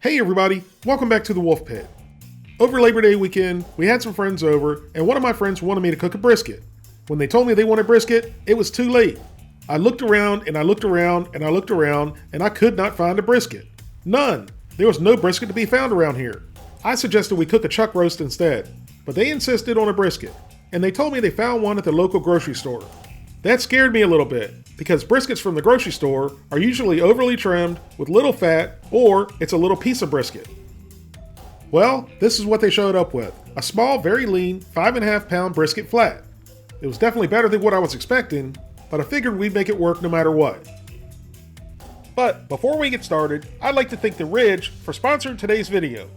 Hey everybody, welcome back to the Wolfe Pit. Over Labor Day weekend, we had some friends over, and one of my friends wanted me to cook a brisket. When they told me they wanted brisket, it was too late. I looked around and I looked around and I looked around, and I could not find a brisket. None. There was no brisket to be found around here. I suggested we cook a chuck roast instead, but they insisted on a brisket, and they told me they found one at the local grocery store. That scared me a little bit, because briskets from the grocery store are usually overly trimmed with little fat, or it's a little piece of brisket. Well, this is what they showed up with. A small, very lean, 5.5 pound brisket flat. It was definitely better than what I was expecting, but I figured we'd make it work no matter what. But before we get started, I'd like to thank the Ridge for sponsoring today's video.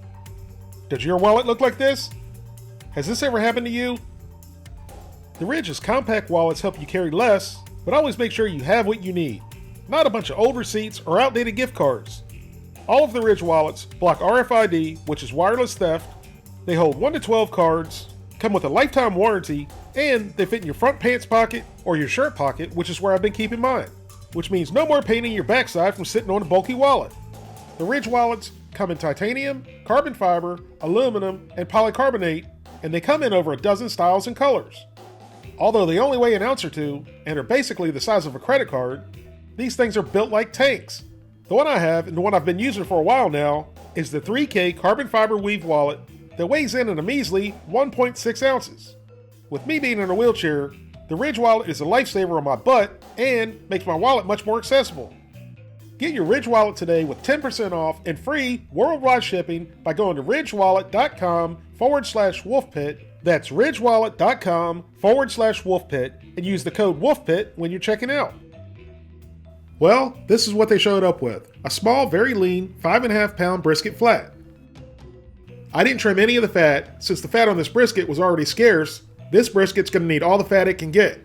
Does your wallet look like this? Has this ever happened to you? The Ridge's compact wallets help you carry less, but always make sure you have what you need. Not a bunch of old receipts or outdated gift cards. All of the Ridge wallets block RFID, which is wireless theft. They hold 1 to 12 cards, come with a lifetime warranty, and they fit in your front pants pocket or your shirt pocket, which is where I've been keeping mine. Which means no more paining your backside from sitting on a bulky wallet. The Ridge wallets come in titanium, carbon fiber, aluminum, and polycarbonate, and they come in over a dozen styles and colors. Although they only weigh an ounce or two, and are basically the size of a credit card, these things are built like tanks. The one I have, and the one I've been using for a while now, is the 3K carbon fiber weave wallet that weighs in at a measly 1.6 ounces. With me being in a wheelchair, the Ridge wallet is a lifesaver on my butt and makes my wallet much more accessible. Get your Ridge wallet today with 10% off and free worldwide shipping by going to ridgewallet.com/wolfpit. That's ridgewallet.com/wolfpit and use the code WOLFPIT when you're checking out. Well, this is what they showed up with. A small, very lean, 5.5 pound brisket flat. I didn't trim any of the fat. Since the fat on this brisket was already scarce, this brisket's going to need all the fat it can get.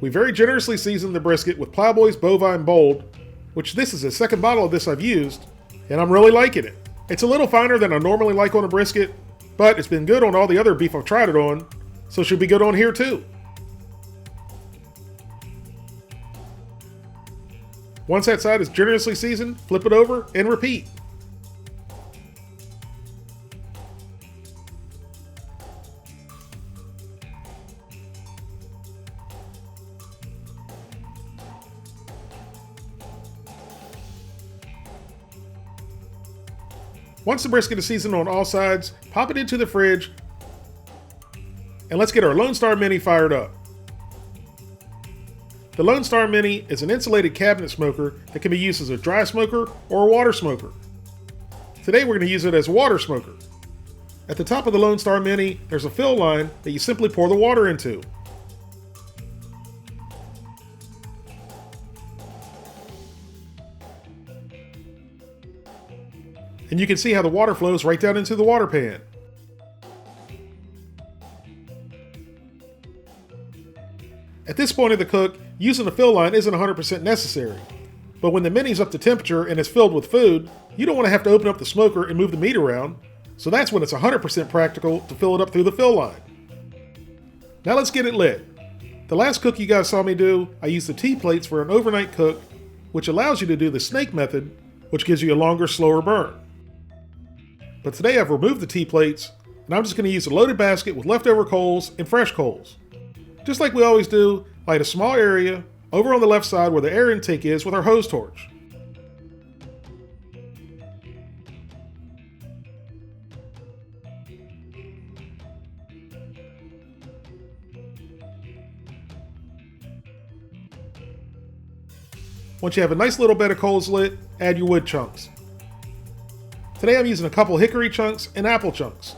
We very generously seasoned the brisket with Plowboy's Bovine Bold, which this is the second bottle of this I've used, and I'm really liking it. It's a little finer than I normally like on a brisket, but it's been good on all the other beef I've tried it on, so it should be good on here too. Once that side is generously seasoned, flip it over and repeat. Once the brisket is seasoned on all sides, pop it into the fridge, and let's get our Lone Star Mini fired up. The Lone Star Mini is an insulated cabinet smoker that can be used as a dry smoker or a water smoker. Today we're going to use it as a water smoker. At the top of the Lone Star Mini, there's a fill line that you simply pour the water into. And you can see how the water flows right down into the water pan. At this point of the cook, using the fill line isn't 100% necessary. But when the Mini's up to temperature and it's filled with food, you don't want to have to open up the smoker and move the meat around, so that's when it's 100% practical to fill it up through the fill line. Now let's get it lit. The last cook you guys saw me do, I used the T-plates for an overnight cook, which allows you to do the snake method, which gives you a longer, slower burn. But today I've removed the T-plates, and I'm just going to use a loaded basket with leftover coals and fresh coals. Just like we always do, light a small area over on the left side where the air intake is with our hose torch. Once you have a nice little bed of coals lit, add your wood chunks. Today I'm using a couple hickory chunks and apple chunks.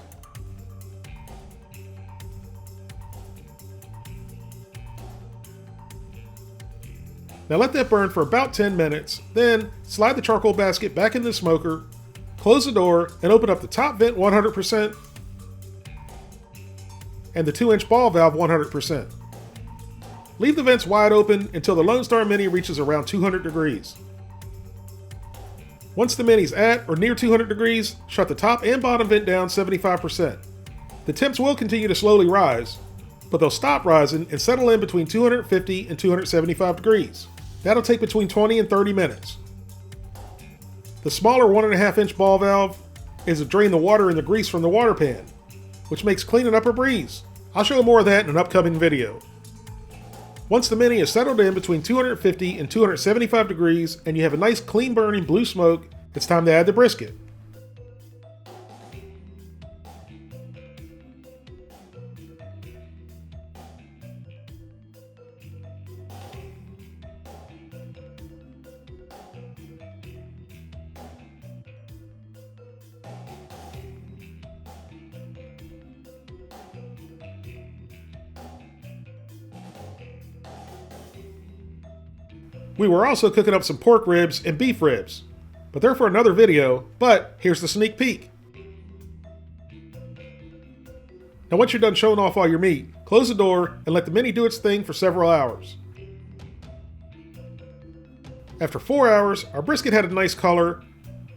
Now let that burn for about 10 minutes, then slide the charcoal basket back in the smoker, close the door, and open up the top vent 100% and the 2-inch ball valve 100%. Leave the vents wide open until the Lone Star Mini reaches around 200 degrees. Once the Mini's at or near 200 degrees, shut the top and bottom vent down 75%. The temps will continue to slowly rise, but they'll stop rising and settle in between 250 and 275 degrees. That'll take between 20 and 30 minutes. The smaller 1.5-inch ball valve is to drain the water and the grease from the water pan, which makes cleaning up a breeze. I'll show more of that in an upcoming video. Once the Mini is settled in between 250 and 275 degrees and you have a nice clean burning blue smoke, it's time to add the brisket. We were also cooking up some pork ribs and beef ribs, but they're for another video, but here's the sneak peek. Now once you're done showing off all your meat, close the door and let the Mini do its thing for several hours. After 4 hours, our brisket had a nice color,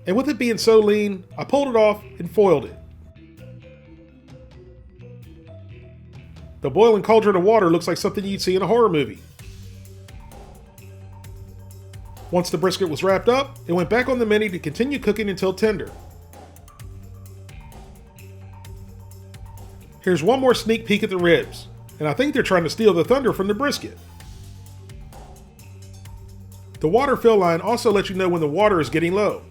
and with it being so lean, I pulled it off and foiled it. The boiling cauldron of water looks like something you'd see in a horror movie. Once the brisket was wrapped up, it went back on the Mini to continue cooking until tender. Here's one more sneak peek at the ribs, and I think they're trying to steal the thunder from the brisket. The water fill line also lets you know when the water is getting low.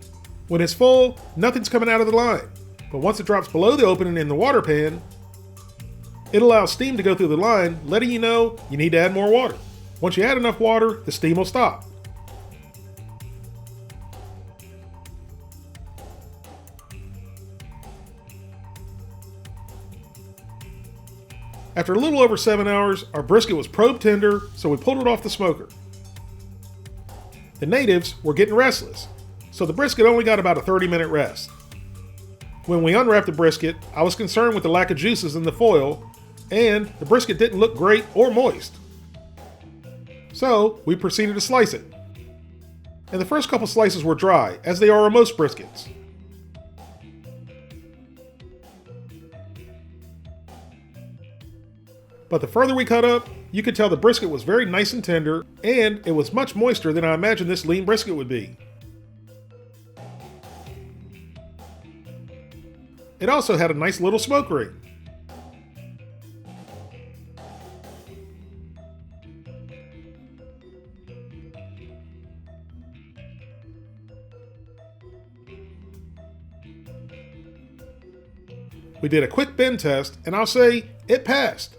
When it's full, nothing's coming out of the line, but once it drops below the opening in the water pan, it allows steam to go through the line, letting you know you need to add more water. Once you add enough water, the steam will stop. After a little over 7 hours, our brisket was probe tender, so we pulled it off the smoker. The natives were getting restless, so the brisket only got about a 30-minute rest. When we unwrapped the brisket, I was concerned with the lack of juices in the foil, and the brisket didn't look great or moist. So we proceeded to slice it. And the first couple slices were dry, as they are on most briskets. But the further we cut up, you could tell the brisket was very nice and tender, and it was much moister than I imagined this lean brisket would be. It also had a nice little smoke ring. We did a quick bend test, and I'll say it passed.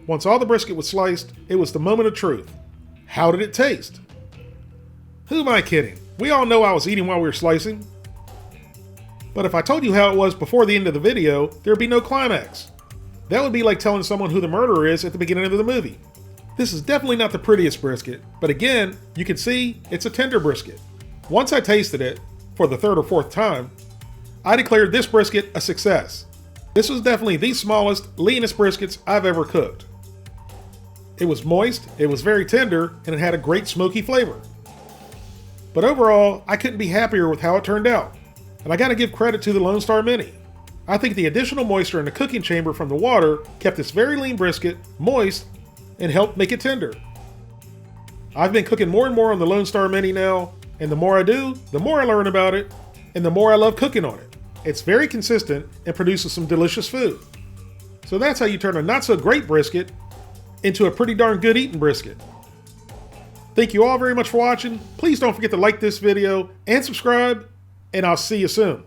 Once all the brisket was sliced, it was the moment of truth. How did it taste? Who am I kidding? We all know I was eating while we were slicing. But if I told you how it was before the end of the video, there'd be no climax. That would be like telling someone who the murderer is at the beginning of the movie. This is definitely not the prettiest brisket, but again, you can see it's a tender brisket. Once I tasted it, for the third or fourth time, I declared this brisket a success. This was definitely the smallest, leanest briskets I've ever cooked. It was moist, it was very tender, and it had a great smoky flavor. But overall, I couldn't be happier with how it turned out. And I gotta give credit to the Lone Star Mini. I think the additional moisture in the cooking chamber from the water kept this very lean brisket moist and helped make it tender. I've been cooking more and more on the Lone Star Mini now, and the more I do, the more I learn about it, and the more I love cooking on it. It's very consistent and produces some delicious food. So that's how you turn a not so great brisket into a pretty darn good eating brisket. Thank you all very much for watching. Please don't forget to like this video and subscribe, and I'll see you soon.